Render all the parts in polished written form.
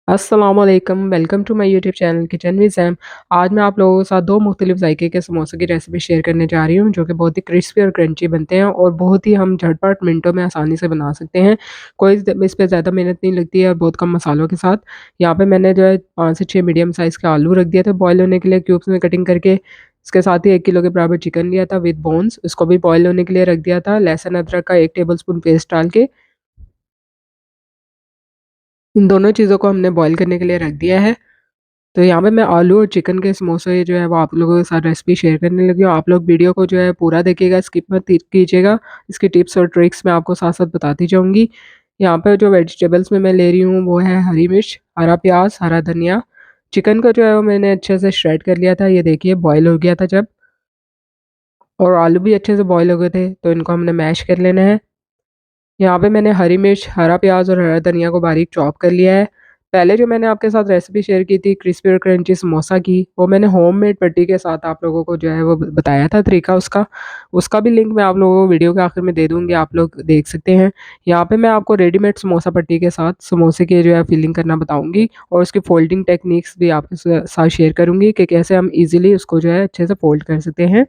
अस्सलामुअलैकुम, welcome to my YouTube channel kitchen with Sam. आज मैं आप लोगों के साथ 2 मुख्तलिफ ज़ायके के समोसे की रेसिपी शेयर करने जा रही हूँ, जो कि बहुत ही क्रिस्पी और क्रंची बनते हैं और बहुत ही हम झटपट मिनटों में आसानी से बना सकते हैं। कोई इस पे ज़्यादा मेहनत नहीं लगती है और बहुत कम मसालों के साथ। यहाँ पे मैंने जो है 5 से 6 मीडियम साइज़ के आलू रख दिए थे बॉयल होने के लिए क्यूब्स में कटिंग करके। इसके साथ ही 1 किलो के बराबर चिकन लिया था विद बोन्स, इसको भी बॉयल होने के लिए रख दिया था। लहसुन अदरक का 1 टेबलस्पून पेस्ट डाल के इन दोनों चीज़ों को हमने बॉयल करने के लिए रख दिया है। तो यहाँ पे मैं आलू और चिकन के समोसे जो है वो आप लोगों के साथ रेसिपी शेयर करने लगी हूँ। आप लोग वीडियो को जो है पूरा देखिएगा, स्किप मत कीजिएगा। इसकी टिप्स और ट्रिक्स मैं आपको साथ-साथ बताती जाऊँगी। यहाँ पे जो वेजिटेबल्स में मैं ले रही हूँ वो है हरी मिर्च, हरा प्याज़, हरा धनिया। चिकन को जो है वो मैंने अच्छे से श्रेड कर लिया था। ये देखिए बॉयल हो गया था जब, और आलू भी अच्छे से बॉयल हो गए थे, तो इनको हमने मैश कर लेना है। यहाँ पे मैंने हरी मिर्च, हरा प्याज़ और हरा धनिया को बारीक चॉप कर लिया है। पहले जो मैंने आपके साथ रेसिपी शेयर की थी क्रिस्पी और क्रंची समोसा की, वो मैंने होममेड पट्टी के साथ आप लोगों को जो है वो बताया था तरीका उसका। उसका भी लिंक मैं आप लोगों को वीडियो के आखिर में दे दूँगी, आप लोग देख सकते हैं। यहाँ पे मैं आपको रेडीमेड समोसा पट्टी के साथ समोसे की जो है फिलिंग करना बताऊँगी और उसकी फोल्डिंग टेक्निक्स भी आपके साथ शेयर करूँगी कि कैसे हम ईज़िली उसको जो है अच्छे से फोल्ड कर सकते हैं।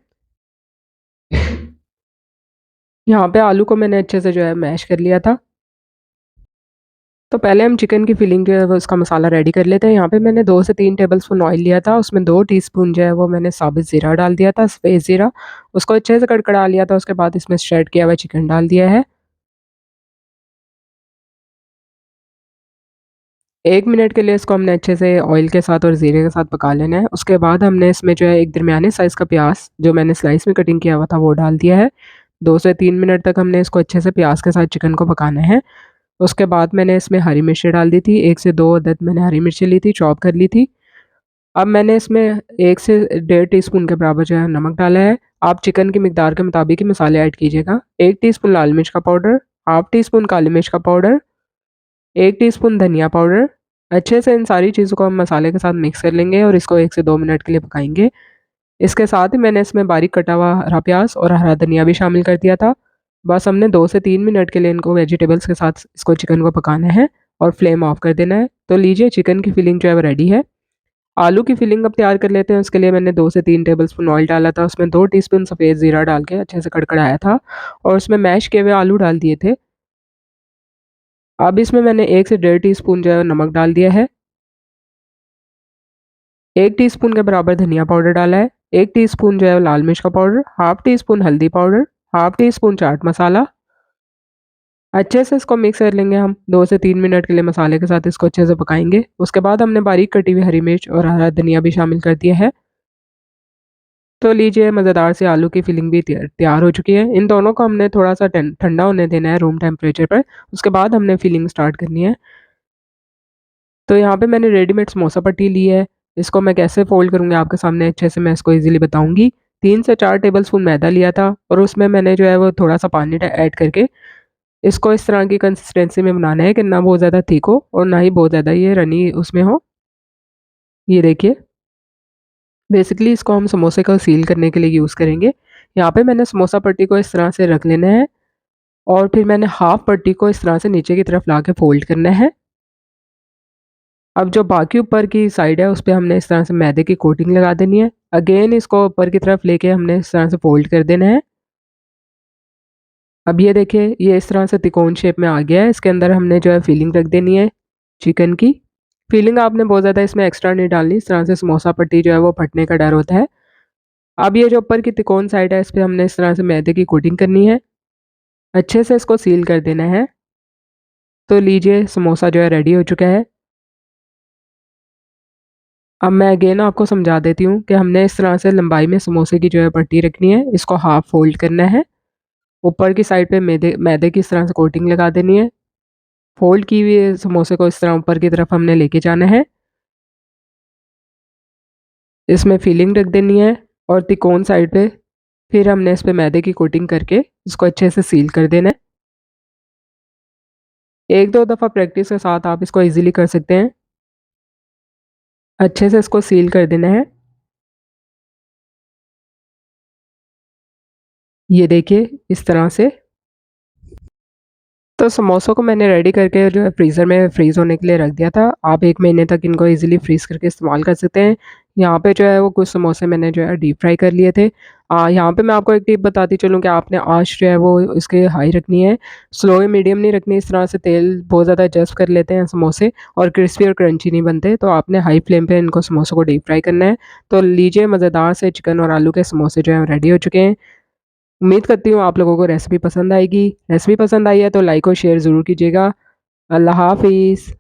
यहाँ पे आलू को मैंने अच्छे से जो है मैश कर लिया था। तो पहले हम चिकन की फिलिंग जो है वो उसका मसाला रेडी कर लेते हैं। यहाँ पे मैंने 2 से 3 टेबलस्पून ऑयल लिया था, उसमें 2 टीस्पून जो है वो मैंने साबुत ज़ीरा डाल दिया था, सफ़ेद ज़ीरा। उसको अच्छे से कड़कड़ा लिया था, उसके बाद इसमें श्रेड किया हुआ चिकन डाल दिया है। 1 मिनट के लिए इसको हमने अच्छे से ऑयल के साथ और ज़ीरे के साथ पका लेना है। उसके बाद हमने इसमें जो है एक दरमियाने साइज़ का प्याज़ जो मैंने स्लाइस में कटिंग किया हुआ था वो डाल दिया है। 2 से 3 मिनट तक हमने इसको अच्छे से प्याज़ के साथ चिकन को पकाना है। उसके बाद मैंने इसमें हरी मिर्चें डाल दी थी, 1 से 2 अदद मैंने हरी मिर्चें ली थी, चॉप कर ली थी। अब मैंने इसमें 1 से डेढ़ टीस्पून के बराबर जो है नमक डाला है। आप चिकन की मिकदार के मुताबिक ही मसाले ऐड कीजिएगा। 1 टीस्पून लाल मिर्च का पाउडर, हाफ टीस्पून काली मिर्च का पाउडर, 1 टीस्पून धनिया पाउडर। अच्छे से इन सारी चीज़ों को हम मसाले के साथ मिक्स कर लेंगे और इसको 1 से 2 मिनट के लिए पकाएँगे। इसके साथ ही मैंने इसमें बारीक कटा हुआ हरा प्याज़ और हरा धनिया भी शामिल कर दिया था। बस हमने 2 से 3 मिनट के लिए इनको वेजिटेबल्स के साथ इसको चिकन को पकाना है और फ्लेम ऑफ कर देना है। तो लीजिए चिकन की फिलिंग जो है वो रेडी है। आलू की फिलिंग अब तैयार कर लेते हैं। उसके लिए मैंने 2 से 3 टेबलस्पून ऑयल डाला था, उसमें 2 टीस्पून सफ़ेद ज़ीरा डाल के अच्छे से कड़कड़ाया था और उसमें मैश किए हुए आलू डाल दिए थे। अब इसमें मैंने 1 से डेढ़ टीस्पून जो है नमक डाल दिया है, 1 टीस्पून के बराबर धनिया पाउडर डाला है, 1 टीस्पून जो है लाल मिर्च का पाउडर, हाफ टीस्पून हल्दी powder, half teaspoon chaat masala. अच्छे से इसको मिक्स कर लेंगे हम, 2 से 3 मिनट के लिए मसाले के साथ इसको अच्छे से पकाएँगे। उसके बाद हमने बारीक कटी हुई हरी मिर्च और हरा धनिया भी शामिल कर दिया है। तो लीजिए मज़ेदार सी आलू की फिलिंग भी तैयार हो चुकी है। इन दोनों को हमने थोड़ा-सा ठंडा होने देना है रूम टेम्परेचर पर, उसके बाद हमने फिलिंग स्टार्ट करनी है। तो यहाँ पे मैंने रेडीमेड समोसा पट्टी ली है, इसको मैं कैसे फ़ोल्ड करूँगी आपके सामने अच्छे से मैं इसको ईज़िली बताऊँगी। 3 से 4 टेबलस्पून मैदा लिया था और उसमें मैंने जो है वो थोड़ा-सा पानी ऐड करके इसको इस तरह की कंसिस्टेंसी में बनाना है कि ना बहुत ज़्यादा थिक हो और ना ही बहुत ज़्यादा ये रनी उसमें हो। ये देखिए, बेसिकली इसको हम समोसे को सील करने के लिए यूज़ करेंगे। यहाँ पे मैंने समोसा पट्टी को इस तरह से रख लेना है और फिर मैंने हाफ़ पट्टी को इस तरह से नीचे की तरफ ला के फ़ोल्ड करना है। अब जो बाकी ऊपर की साइड है, उस पे हमने इस तरह से मैदे की कोटिंग लगा देनी है। अगेन इसको ऊपर की तरफ लेके हमने इस तरह से फ़ोल्ड कर देना है। अब ये देखिए, ये इस तरह से त्रिकोण शेप में आ गया है। इसके अंदर हमने जो है फिलिंग रख देनी है चिकन की। फिलिंग आपने बहुत ज़्यादा इसमें एक्स्ट्रा नहीं डालनी, इस तरह से समोसा पट्टी जो है वो फटने का डर होता है। अब ये जो ऊपर की त्रिकोण साइड है, इस पे हमने इस तरह से मैदे की कोटिंग करनी है। अच्छे से इसको सील कर देना है। तो लीजिए समोसा जो है रेडी हो चुका है। अब मैं अगेन आपको समझा देती हूँ कि हमने इस तरह से लंबाई में समोसे की जो है पट्टी रखनी है, इसको हाफ फ़ोल्ड करना है। ऊपर की साइड पे मैदे मैदे की इस तरह से कोटिंग लगा देनी है। फ़ोल्ड की हुई समोसे को इस तरह ऊपर की तरफ हमने लेके जाना है। इसमें फिलिंग रख देनी है और तिकोन साइड पे फिर हमने इस पे मैदे की कोटिंग करके इसको अच्छे से सील कर देना है। 1-2 दफ़ा प्रैक्टिस के साथ आप इसको ईज़िली कर सकते हैं। अच्छे से इसको सील कर देना है। ये देखिए इस तरह से। तो समोसों को मैंने रेडी करके जो है फ्रीज़र में फ्रीज़ होने के लिए रख दिया था। आप 1 महीने तक इनको ईज़िली फ्रीज़ करके इस्तेमाल कर सकते हैं। यहाँ पे जो है वो कुछ समोसे मैंने जो है डीप फ्राई कर लिए थे। यहाँ पे मैं आपको एक टिप बताती चलूँ कि आपने आँच जो है वो इसकी हाई रखनी है, स्लो या मीडियम नहीं रखनी। इस तरह से तेल बहुत ज़्यादा जज़्ब कर लेते हैं समोसे और क्रिस्पी और क्रंची नहीं बनते। तो आपने हाई फ्लेम पे इनको समोसों को डीप फ्राई करना है। तो लीजिए मज़ेदार से चिकन और आलू के समोसे जो हैं रेडी हो चुके हैं। उम्मीद करती हूँ आप लोगों को रेसिपी पसंद आएगी। रेसिपी पसंद आई है तो लाइक और शेयर ज़रूर कीजिएगा। अल्लाह हाफ़िज़।